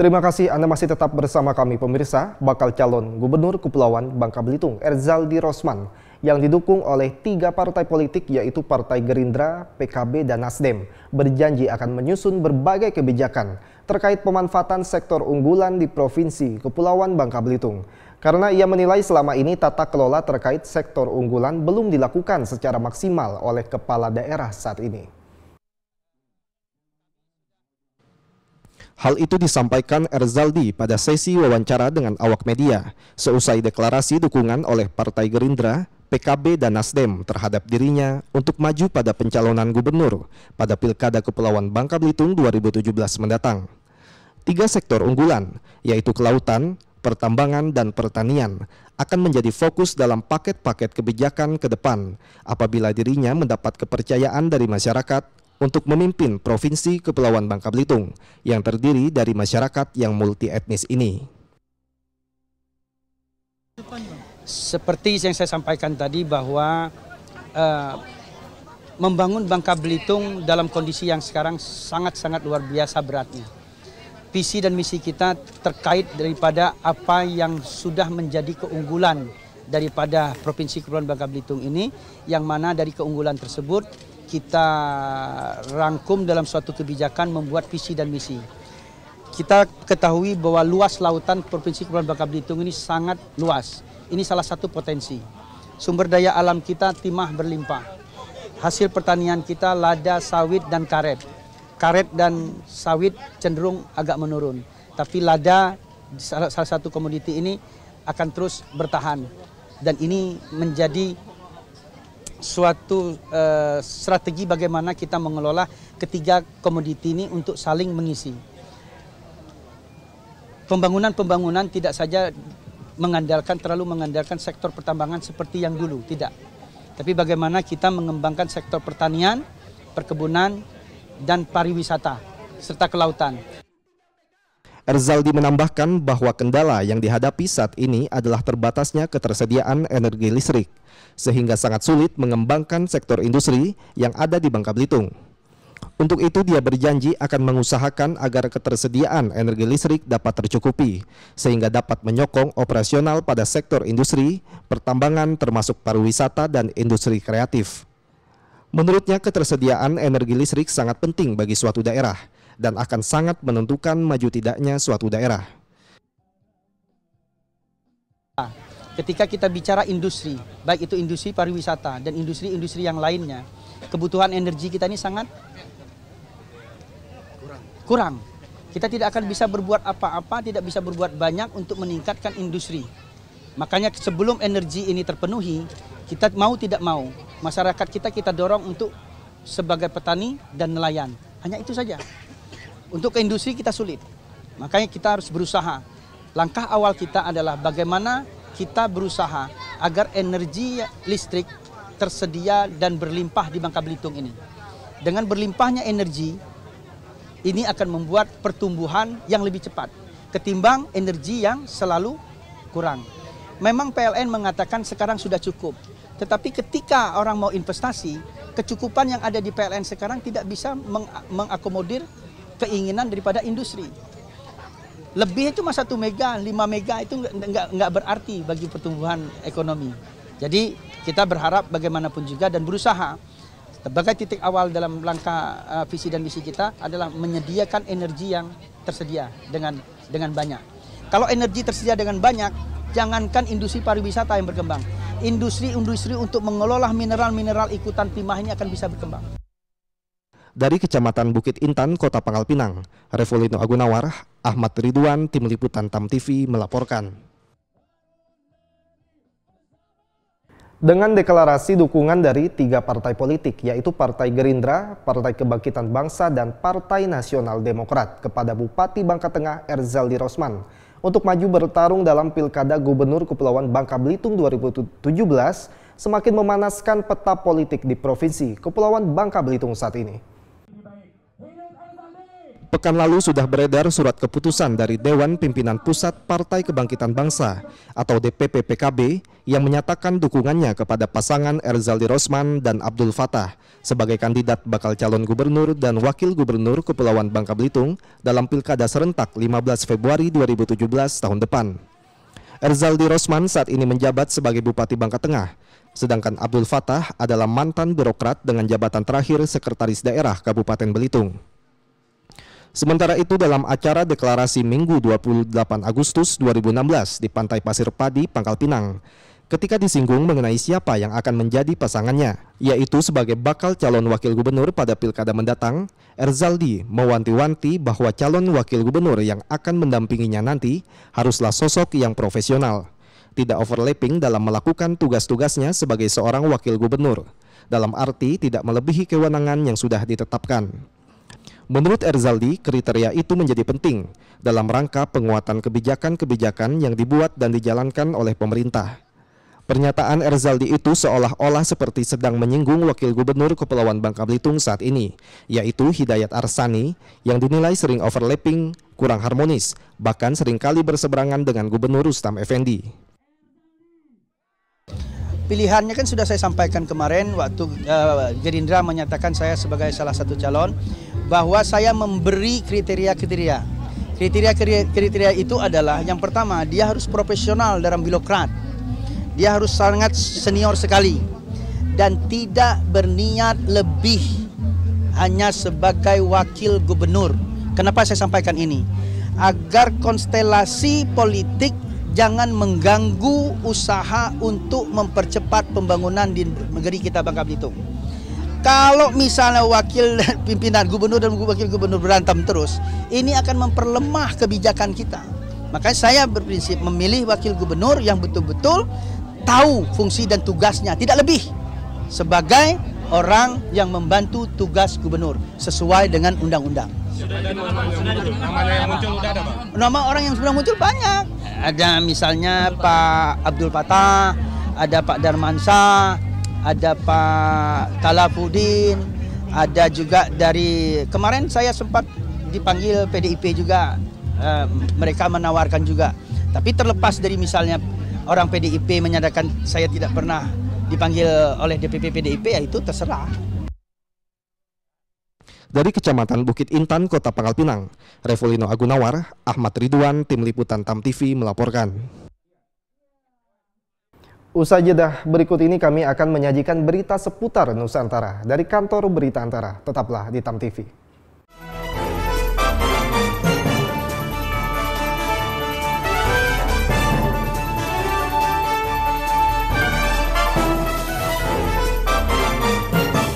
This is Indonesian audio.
Terima kasih Anda masih tetap bersama kami pemirsa. Bakal calon Gubernur Kepulauan Bangka Belitung Erzaldi Rosman yang didukung oleh 3 partai politik yaitu Partai Gerindra, PKB, dan Nasdem berjanji akan menyusun berbagai kebijakan terkait pemanfaatan sektor unggulan di Provinsi Kepulauan Bangka Belitung. Karena ia menilai selama ini tata kelola terkait sektor unggulan belum dilakukan secara maksimal oleh kepala daerah saat ini. Hal itu disampaikan Erzaldi pada sesi wawancara dengan awak media seusai deklarasi dukungan oleh Partai Gerindra, PKB, dan Nasdem terhadap dirinya untuk maju pada pencalonan gubernur pada Pilkada Kepulauan Bangka Belitung 2017 mendatang. 3 sektor unggulan, yaitu kelautan, pertambangan, dan pertanian, akan menjadi fokus dalam paket-paket kebijakan ke depan apabila dirinya mendapat kepercayaan dari masyarakat untuk memimpin Provinsi Kepulauan Bangka Belitung yang terdiri dari masyarakat yang multi etnis ini. Seperti yang saya sampaikan tadi bahwa membangun Bangka Belitung dalam kondisi yang sekarang sangat-sangat luar biasa beratnya. Visi dan misi kita terkait daripada apa yang sudah menjadi keunggulan daripada Provinsi Kepulauan Bangka Belitung ini, yang mana dari keunggulan tersebut kita rangkum dalam suatu kebijakan membuat visi dan misi. Kita ketahui bahwa luas lautan Provinsi Kepulauan Bangka Belitung ini sangat luas. Ini salah satu potensi. Sumber daya alam kita timah berlimpah. Hasil pertanian kita lada, sawit, dan karet. Karet dan sawit cenderung agak menurun. Tapi lada, salah satu komoditi ini akan terus bertahan. Dan ini menjadi suatu strategi bagaimana kita mengelola ketiga komoditi ini untuk saling mengisi. Pembangunan tidak saja terlalu mengandalkan sektor pertambangan seperti yang dulu, tidak. Tapi bagaimana kita mengembangkan sektor pertanian, perkebunan, dan pariwisata, serta kelautan. Erzaldi menambahkan bahwa kendala yang dihadapi saat ini adalah terbatasnya ketersediaan energi listrik, sehingga sangat sulit mengembangkan sektor industri yang ada di Bangka Belitung. Untuk itu dia berjanji akan mengusahakan agar ketersediaan energi listrik dapat tercukupi, sehingga dapat menyokong operasional pada sektor industri, pertambangan termasuk pariwisata dan industri kreatif. Menurutnya ketersediaan energi listrik sangat penting bagi suatu daerah, dan akan sangat menentukan maju tidaknya suatu daerah. Ketika kita bicara industri, baik itu industri pariwisata dan industri-industri yang lainnya, kebutuhan energi kita ini sangat kurang. Kita tidak akan bisa berbuat apa-apa, tidak bisa berbuat banyak untuk meningkatkan industri. Makanya sebelum energi ini terpenuhi, kita mau tidak mau, masyarakat kita dorong untuk sebagai petani dan nelayan. Hanya itu saja. Untuk ke industri kita sulit, makanya kita harus berusaha. Langkah awal kita adalah bagaimana kita berusaha agar energi listrik tersedia dan berlimpah di Bangka Belitung ini. Dengan berlimpahnya energi, ini akan membuat pertumbuhan yang lebih cepat ketimbang energi yang selalu kurang. Memang PLN mengatakan sekarang sudah cukup, tetapi ketika orang mau investasi, kecukupan yang ada di PLN sekarang tidak bisa mengakomodir keinginan daripada industri. Lebih cuma 1 mega, 5 mega itu nggak berarti bagi pertumbuhan ekonomi. Jadi kita berharap bagaimanapun juga dan berusaha. Sebagai titik awal dalam langkah visi dan misi kita adalah menyediakan energi yang tersedia dengan banyak. Kalau energi tersedia dengan banyak, jangankan industri pariwisata yang berkembang. Industri-industri untuk mengelola mineral-mineral ikutan timah ini akan bisa berkembang. Dari Kecamatan Bukit Intan, Kota Pangkal Pinang, Revolino Agunawar, Ahmad Ridwan, Tim Liputan TAM TV melaporkan. Dengan deklarasi dukungan dari 3 partai politik, yaitu Partai Gerindra, Partai Kebangkitan Bangsa, dan Partai Nasional Demokrat kepada Bupati Bangka Tengah Erzaldi Rosman untuk maju bertarung dalam Pilkada Gubernur Kepulauan Bangka Belitung 2017 semakin memanaskan peta politik di Provinsi Kepulauan Bangka Belitung saat ini. Pekan lalu sudah beredar surat keputusan dari Dewan Pimpinan Pusat Partai Kebangkitan Bangsa atau DPP PKB yang menyatakan dukungannya kepada pasangan Erzaldi Rosman dan Abdul Fattah sebagai kandidat bakal calon gubernur dan wakil gubernur Kepulauan Bangka Belitung dalam Pilkada serentak 15 Februari 2017 tahun depan. Erzaldi Rosman saat ini menjabat sebagai Bupati Bangka Tengah, sedangkan Abdul Fattah adalah mantan birokrat dengan jabatan terakhir Sekretaris Daerah Kabupaten Belitung. Sementara itu dalam acara deklarasi Minggu 28 Agustus 2016 di Pantai Pasir Padi, Pangkal Pinang, ketika disinggung mengenai siapa yang akan menjadi pasangannya, yaitu sebagai bakal calon wakil gubernur pada pilkada mendatang, Erzaldi mewanti-wanti bahwa calon wakil gubernur yang akan mendampinginya nanti haruslah sosok yang profesional, tidak overlapping dalam melakukan tugas-tugasnya sebagai seorang wakil gubernur, dalam arti tidak melebihi kewenangan yang sudah ditetapkan. Menurut Erzaldi, kriteria itu menjadi penting dalam rangka penguatan kebijakan-kebijakan yang dibuat dan dijalankan oleh pemerintah. Pernyataan Erzaldi itu seolah-olah seperti sedang menyinggung Wakil Gubernur Kepulauan Bangka Belitung saat ini, yaitu Hidayat Arsani, yang dinilai sering overlapping, kurang harmonis, bahkan seringkali berseberangan dengan Gubernur Rustam Effendi. Pilihannya kan sudah saya sampaikan kemarin waktu Gerindra menyatakan saya sebagai salah satu calon, bahwa saya memberi kriteria-kriteria. Kriteria itu adalah yang pertama, dia harus profesional dalam birokrat. Dia harus sangat senior sekali dan tidak berniat lebih hanya sebagai wakil gubernur. Kenapa saya sampaikan ini? Agar konstelasi politik jangan mengganggu usaha untuk mempercepat pembangunan di negeri kita Bangka Belitung. Kalau misalnya wakil pimpinan gubernur dan wakil gubernur berantem terus, ini akan memperlemah kebijakan kita. Makanya saya berprinsip memilih wakil gubernur yang betul-betul tahu fungsi dan tugasnya, tidak lebih, sebagai orang yang membantu tugas gubernur sesuai dengan undang-undang. Sudah ada namanya yang muncul, udah ada, Pak? Nama orang yang sudah muncul banyak. Ada misalnya Pak Abdul Fattah, ada Pak Darmansyah, ada Pak Talafuddin, ada juga dari kemarin saya sempat dipanggil PDIP juga, mereka menawarkan juga. Tapi terlepas dari misalnya orang PDIP menyatakan saya tidak pernah dipanggil oleh DPP PDIP, ya itu terserah. Dari Kecamatan Bukit Intan, Kota Pangkal Pinang, Revolino Agunawar, Ahmad Ridwan, Tim Liputan TAM TV melaporkan. Usai jeda berikut ini kami akan menyajikan berita seputar Nusantara dari kantor Berita Antara. Tetaplah di TAM TV.